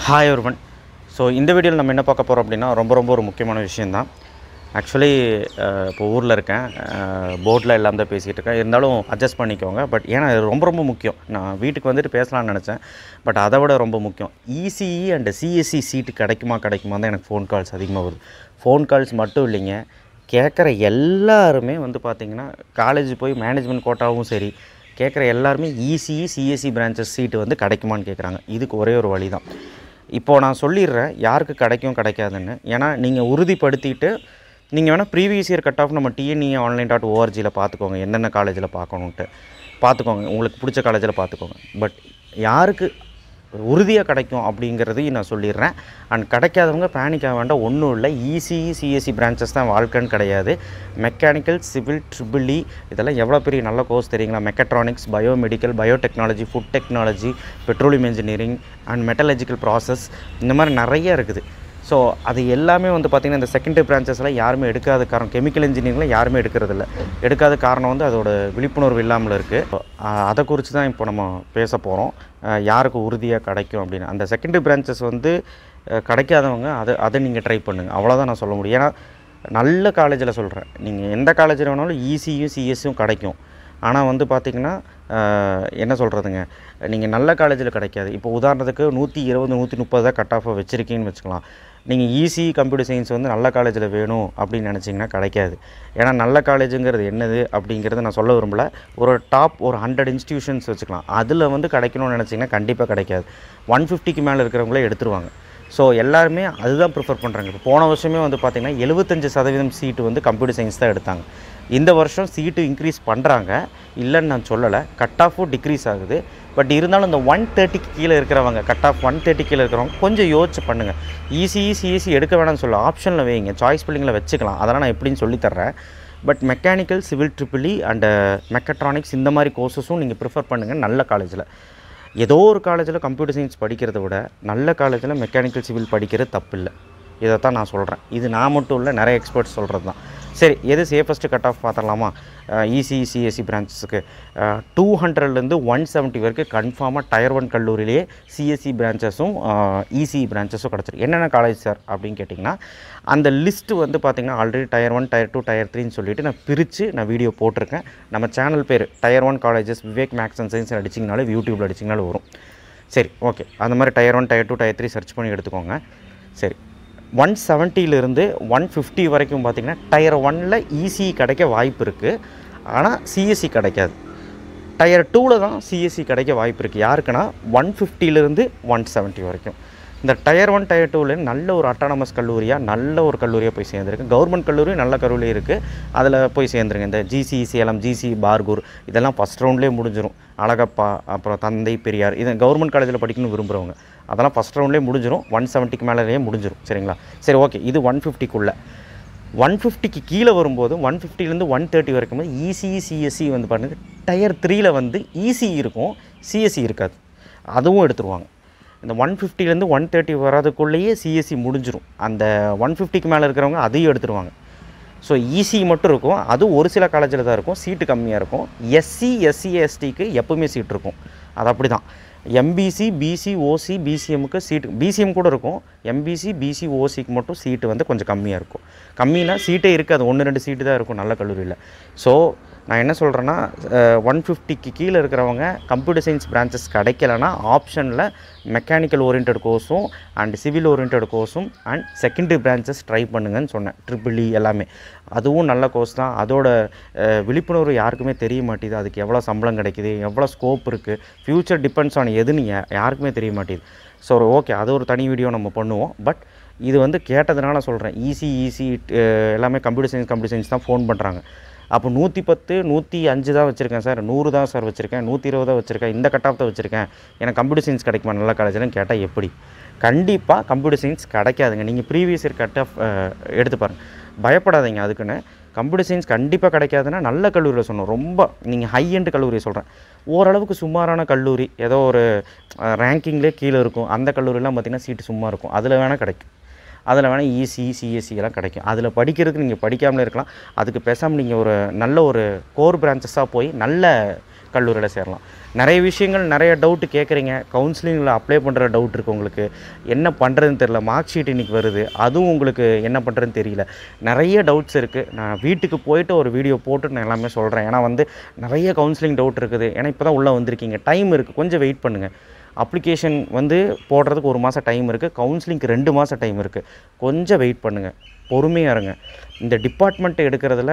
Hi everyone. So இந்த வீடியோவில் நம்ம என்ன பார்க்க போகிறோம் அப்படின்னா ரொம்ப ஒரு முக்கியமான விஷயந்தான். ஆக்சுவலி இப்போ ஊரில் இருக்கேன், போர்டில் எல்லாம் தான் பேசிகிட்டு இருக்கேன். இருந்தாலும் அட்ஜஸ்ட் பண்ணிக்கோங்க. பட் ஏன்னா இது ரொம்ப முக்கியம். நான் வீட்டுக்கு வந்துட்டு பேசலாம்னு நினச்சேன், பட் அதை விட ரொம்ப முக்கியம். இசிஇ அண்ட் சிஎஸ்சி சீட்டு கிடைக்குமா தான் எனக்கு ஃபோன் கால்ஸ் அதிகமாக வருது. ஃபோன் கால்ஸ் மட்டும் இல்லைங்க, கேட்குற எல்லாருமே வந்து பார்த்திங்கன்னா காலேஜ் போய் மேனேஜ்மெண்ட் கோட்டாவும் சரி கேட்குற எல்லாருமே இசிஇ சிஎஸ்சி பிரான்ச்சஸ் சீட்டு வந்து கிடைக்குமான்னு கேட்குறாங்க. இதுக்கு ஒரே ஒரு வழி தான். இப்போது நான் சொல்லிடுறேன் யாருக்கு கிடைக்கும் கிடைக்காதுன்னு. ஏன்னா நீங்கள் உறுதிப்படுத்திட்டு நீங்கள் வேணால் ப்ரீவியஸ் இயர் கட் ஆஃப் நம்ம TNEonline.orgல பார்த்துக்கோங்க, என்னென்ன காலேஜில் பார்க்கணுன்ட்டு பார்த்துக்கோங்க, உங்களுக்கு பிடிச்ச காலேஜில் பார்த்துக்கோங்க. பட் யாருக்கு உறுதியாக கிடைக்கும் அப்படிங்கிறதையும் நான் சொல்லிடுறேன். அண்ட் கிடைக்காதவங்க பேனிக் ஆக வேண்டாம். ஒன்றும் இல்லை, இசிஇ சிஎஸ்சி பிரான்ச்சஸ் தான் வாழ்க்கைன்னு கிடையாது. மெக்கானிக்கல், சிவில், ட்ரிபிள்இ இதெல்லாம் எவ்வளோ பெரிய நல்ல கோர்ஸ் தெரியுங்களா? Mechatronics, biomedical, biotechnology, food technology, petroleum engineering and metallurgical process, இந்த மாதிரி நிறைய இருக்குது. ஸோ அது எல்லாமே வந்து பார்த்திங்கன்னா இந்த செகண்டரி பிரான்ச்சஸில் யாருமே எடுக்காத காரணம், கெமிக்கல் இன்ஜினியரிங்கில் யாருமே எடுக்கிறதில்ல. எடுக்காத காரணம் வந்து அதோட விழிப்புணர்வு இல்லாமல் இருக்குது. அதை குறித்து தான் இப்போ நம்ம பேச போகிறோம், யாருக்கு உறுதியாக கிடைக்கும் அப்படின்னு. அந்த செகண்டரி பிரான்ச்சஸ் வந்து கிடைக்காதவங்க அதை நீங்கள் ட்ரை பண்ணுங்கள், அவ்வளோதான் நான் சொல்ல முடியும். ஏன்னா நல்ல காலேஜில் சொல்கிறேன், நீங்கள் எந்த காலேஜில் வேணாலும் இசியும் சிஎஸ்சியும் கிடைக்கும். ஆனால் வந்து பார்த்திங்கன்னா என்ன சொல்கிறதுங்க, நீங்கள் நல்ல காலேஜில் கிடைக்காது. இப்போ உதாரணத்துக்கு 120 130 தான் கட் ஆஃபாக வச்சுருக்கீங்கன்னு வச்சுக்கலாம். நீங்கள் இசிஇ கம்ப்யூட்டர் சயின்ஸ் வந்து நல்ல காலேஜில் வேணும் அப்படின்னு நினச்சிங்கன்னா கிடைக்காது. ஏன்னா நல்ல காலேஜுங்கிறது என்னது அப்படிங்கிறத நான் சொல்ல விரும்பல. ஒரு டாப் ஒரு 100 இன்ஸ்டியூஷன்ஸ் வச்சுக்கலாம், அதில் வந்து கிடைக்கணும்னு நினச்சிங்கன்னா கண்டிப்பாக கிடைக்காது. 150க்கு மேலே இருக்கிறவங்களே எடுத்துருவாங்க. ஸோ எல்லாருமே அதுதான் ப்ரிஃபர் பண்ணுறாங்க. இப்போ போன வருஷமே வந்து பார்த்திங்கன்னா 75% சீட்டு வந்து கம்ப்யூட்டர் சயின்ஸ் தான் எடுத்தாங்க. இந்த வருஷம் சீட்டு இன்க்ரீஸ் பண்ணுறாங்க, இல்லைன்னு நான் சொல்லலை. கட் ஆஃபும் டிக்ரீஸ் ஆகுது. பட் இருந்தாலும் இந்த 130க்கு கீழே இருக்கிறவங்க, கட் ஆஃப் 130 கீழே இருக்கிறவங்க கொஞ்சம் யோசிச்சு பண்ணுங்கள். இசிஇ சிஎஸ்சி எடுக்க வேணாம்னு சொல்ல, ஆப்ஷனில் வைங்க, சாய்ஸ் பில்லிங்கில் வச்சுக்கலாம், அதெல்லாம் நான் எப்படின்னு சொல்லித்தர்றேன். But mechanical, civil, triple E and mechatronics இந்த மாதிரி கோர்ஸஸும் நீங்கள் ப்ரிஃபர் பண்ணுங்கள் நல்ல காலேஜில். ஏதோ ஒரு காலேஜில் கம்ப்யூட்டர் சயின்ஸ் படிக்கிறத விட நல்ல காலேஜில் மெக்கானிக்கல், சிவில் படிக்கிறது தப்பில்லை. இதைத்தான் நான் சொல்கிறேன். இது நான் மட்டும் இல்லை, நிறைய எக்ஸ்பர்ட்ஸ் சொல்கிறது தான். சரி, எது சேஃபஸ்ட்டு கட் ஆஃப் பார்த்துடலாமா? இசிஇ சிஎஸ்சி பிரான்ச்சஸுக்கு 200லேருந்து 170 வரைக்கும் கன்ஃபார்மாக டயர் 1 கல்லூரியிலேயே சிஎஸ்சி பிரான்ச்சஸும் இசிஇ பிரான்ச்சஸும் கிடச்சிரும். என்னென்ன காலேஜ் சார் அப்படின்னு கேட்டிங்கன்னா, அந்த லிஸ்ட்டு வந்து பார்த்திங்கன்னா ஆல்ரெடி டயர் 1, டயர் 2, டயர் 3ன்னு சொல்லிவிட்டு நான் பிரித்து வீடியோ போட்டிருக்கேன். நம்ம சேனல் பேர் tier 1 colleges Vivek maths and science அடிச்சிங்கனாலே யூடியூப்பில் அடிச்சிங்கனாலும் வரும். சரி, ஓகே, அந்த மாதிரி டயர் 1, டயர் 2, டயர் 3 சர்ச் பண்ணி எடுத்துக்கோங்க. சரி, 170லேருந்து 150 வரைக்கும் பார்த்திங்கன்னா டயர் 1ல் இசிஇ கிடைக்க வாய்ப்பு இருக்குது, ஆனால் சிஎஸ்சி கிடைக்காது. டயர் 2ல் தான் சிஎஸ்சி கிடைக்க வாய்ப்பு இருக்குது. யாருக்குன்னா 150லேருந்து 170 வரைக்கும். இந்த டயர் 1, டயர் 2ல் நல்ல ஒரு அட்டானமஸ் கல்லூரியாக, நல்ல ஒரு கல்லூரியாக போய் சேர்ந்துருக்கு. கவர்மெண்ட் கல்லூரி நல்ல கல்லூரி இருக்குது, அதில் போய் சேர்ந்துருங்க. இந்த ஜிசி சேலம், ஜிசி பார்கூர் இதெல்லாம் ஃபஸ்ட் ரவுண்ட்லேயே முடிஞ்சிடும். அழகப்பா, அப்புறம் தந்தை பெரியார், இதை கவர்மெண்ட் காலேஜில் படிக்கணும்னு விரும்புகிறவங்க அதெல்லாம் ஃபஸ்ட் ரவுண்ட்லேயே முடிஞ்சிடும். 170க்கு மேலேயே முடிஞ்சிடும். சரிங்களா? சரி, ஓகே, இது 150க்குள்ளே. 150க்கு கீழே வரும்போது 150லேருந்து 130 வரைக்கும் இசிஇ சிஎஸ்சி வந்து பாருங்கள், டயர் 3ல் வந்து இசிஇ இருக்கும், சிஎஸ்சி இருக்காது, அதுவும் எடுத்துருவாங்க. இந்த 150லேருந்து 130 வர்றதுக்குள்ளேயே சிஎஸ்சி முடிஞ்சிடும். அந்த 150க்கு மேலே இருக்கிறவங்க அதையும் எடுத்துருவாங்க. ஸோ இசிஇ மட்டும் இருக்கும், அதுவும் ஒரு சில காலேஜில் தான் இருக்கும், சீட்டு கம்மியாக இருக்கும். எஸ்சி, எஸ்சிக்கு எப்போவுமே சீட் இருக்கும், அது அப்படி தான். எம்பிசி, பிசி, ஓசி, பிசிஎம்முக்கு சீட்டு, பிசிஎம் கூட இருக்கும். எம்பிசி, பிசி, ஓசிக்கு மட்டும் சீட்டு வந்து கொஞ்சம் கம்மியாக இருக்கும். கம்மினா சீட்டே இருக்காது, 1-2 சீட்டு தான் இருக்கும் நல்ல கல்லூரியில். ஸோ நான் என்ன சொல்கிறேன்னா, 150க்கு கீழே இருக்கிறவங்க கம்ப்யூட்டர் சயின்ஸ் பிரான்ச்சஸ் கிடைக்கலன்னா ஆப்ஷனில் மெக்கானிக்கல் ஓரியன்ட் கோர்ஸும் அண்ட் சிவில் ஓரியன்ட் கோர்ஸும் அண்ட் செகண்டரி பிரான்ச்சஸ் ட்ரை பண்ணுங்கன்னு சொன்னேன். ட்ரிபிள்இ எல்லாமே அதுவும் நல்ல கோர்ஸ் தான். அதோட விழிப்புணர்வு யாருக்குமே தெரிய மாட்டேது. அதுக்கு எவ்வளோ சம்பளம் கிடைக்கிது, எவ்வளோ ஸ்கோப் இருக்குது, ஃப்யூச்சர் டிபெண்ட்ஸ் ஆன் எதுன்னு யாருக்குமே தெரிய மாட்டேது. ஸோ ஓகே, அது ஒரு தனி வீடியோ நம்ம பண்ணுவோம். பட் இது வந்து கேட்டதுனால சொல்கிறேன். இசி எல்லாமே கம்ப்யூட்டர் சயின்ஸ் தான் ஃபோன் பண்ணுறாங்க. அப்போ 110, 105 தான் வச்சுருக்கேன் சார், 100 தான் சார் வச்சுருக்கேன், 120 தான் வச்சுருக்கேன், இந்த கட் ஆஃப் தான் வச்சுருக்கேன், எனக்கு கம்ப்யூட்டர் சயின்ஸ் கிடைக்குமா நல்ல காலேஜ்னு கேட்டால் எப்படி? கண்டிப்பாக கம்ப்யூட்டர் சயின்ஸ் கிடைக்காதுங்க. நீங்கள் ப்ரீவியஸ் இயர் கட் ஆஃப் எடுத்து பாருங்கள், பயப்படாதீங்க. அதுக்குன்னு கம்ப்யூட்டர் சயின்ஸ் கண்டிப்பாக கிடைக்காதுன்னா நல்ல கல்லூரியில் சொன்னோம். ரொம்ப நீங்கள் ஹை எண்ட் கல்லூரியை சொல்கிறேன். ஓரளவுக்கு சுமாரான கல்லூரி, ஏதோ ஒரு ரேங்கிங்லேயே கீழே இருக்கும், அந்த கல்லூரிலாம் பார்த்திங்கன்னா சீட்டு சும்மா இருக்கும், அதில் வேணால் கிடைக்கும். அதில் வேணால் இசிஇ சிஎஸ்சி எல்லாம் கிடைக்கும். அதில் படிக்கிறதுக்கு நீங்கள் படிக்காமலே இருக்கலாம். அதுக்கு பேசாமல் நீங்கள் ஒரு நல்ல ஒரு கோர் பிரான்ச்சஸாக போய் நல்ல கல்லூரியில் சேரலாம். நிறைய விஷயங்கள் நிறைய டவுட்டு கேட்குறீங்க. கவுன்சிலிங்கில் அப்ளை பண்ணுற டவுட் இருக்குது உங்களுக்கு. என்ன பண்ணுறதுன்னு தெரியல. மார்க் ஷீட் இன்றைக்கி வருது, அதுவும் உங்களுக்கு என்ன பண்ணுறதுன்னு தெரியல. நிறைய டவுட்ஸ் இருக்குது. நான் வீட்டுக்கு போயிட்டு ஒரு வீடியோ போட்டு நான் எல்லாமே சொல்கிறேன். ஏன்னா வந்து நிறைய கவுன்சிலிங் டவுட் இருக்குது. ஏன்னா இப்போ தான் உள்ளே வந்திருக்கீங்க, டைம் இருக்குது, கொஞ்சம் வெயிட் பண்ணுங்கள். அப்ளிகேஷன் வந்து போடுறதுக்கு 1 மாதம் டைம் இருக்குது, கவுன்சிலிங்க்கு 2 மாதம் டைம் இருக்குது. கொஞ்சம் வெயிட் பண்ணுங்கள், பொறுமையாக இருங்க. இந்த டிபார்ட்மெண்ட் எடுக்கிறதுல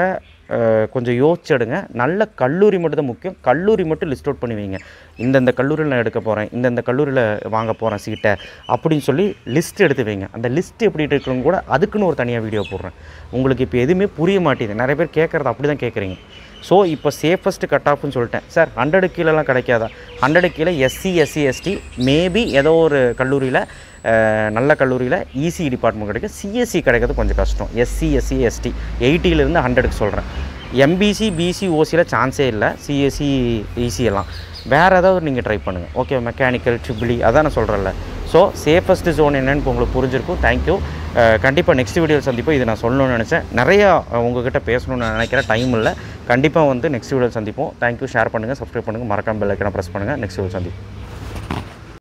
கொஞ்சம் யோசிச்சு எடுங்க. நல்ல கல்லூரி மட்டும் தான் முக்கியம். கல்லூரி மட்டும் லிஸ்ட் அவுட் பண்ணி வைங்க. இந்தந்த கல்லூரியில் நான் எடுக்க போகிறேன், இந்தந்த கல்லூரியில் வாங்க போகிறேன் சீட்டை அப்படின்னு சொல்லி லிஸ்ட் எடுத்து வைங்க. அந்த லிஸ்ட் எப்படி எடுக்கணும்னு கூட அதுக்குன்னு ஒரு தனியாக வீடியோ போடுறேன். உங்களுக்கு இப்போ எதுவுமே புரிய மாட்டேங்குது. நிறைய பேர் கேட்குறது அப்படி தான் கேட்குறீங்க. ஸோ இப்போ சேஃபஸ்ட்டு கட் ஆஃப்னு சொல்லிட்டேன். சார் 100 கீழெல்லாம் கிடைக்காதா? 100 கீழே எஸ்சி எஸ்சி எஸ்டி மேபி ஏதோ ஒரு கல்லூரியில் நல்ல கல்லூரியில் இசி டிபார்ட்மெண்ட் கிடைக்கும். சிஎஸ்சி கிடைக்கிறது கொஞ்சம் கஷ்டம். எஸ்சி எஸ்சி எஸ்டி 80லேருந்து 100க்கு சொல்கிறேன். எம்பிசி பிசி ஓசியில் சான்ஸே இல்லை. சிஎஸ்சி இசி எல்லாம் வேறு ஏதாவது நீங்கள் ட்ரை பண்ணுங்கள். ஓகே, மெக்கானிக்கல் ட்ரிபிளி அதான் நான் சொல்கிறேன்ல. ஸோ சேஃபஸ்ட்டு ஜோன் என்னென்னு உங்களுக்கு புரிஞ்சிருக்கும். தேங்க்யூ. கண்டிப்பாக நெக்ஸ்ட் வீடியோவில் சந்திப்போம். இது நான் சொல்லணும்னு நினச்சேன். நிறையா உங்கள்கிட்ட பேசணும்னு நினைக்கிறேன், டைம் இல்லை. கண்டிப்பாக வந்து நெக்ஸ்ட் வீடியோவில் சந்திப்போம். தேங்க்யூ. ஷேர் பண்ணுங்கள், சப்ஸ்கிரைப் பண்ணுங்கள், மறக்காமல் பெல் ஐக்கானை ப்ரெஸ் பண்ணுங்கள். நெக்ஸ்ட் வீடியோ சந்திப்போம்.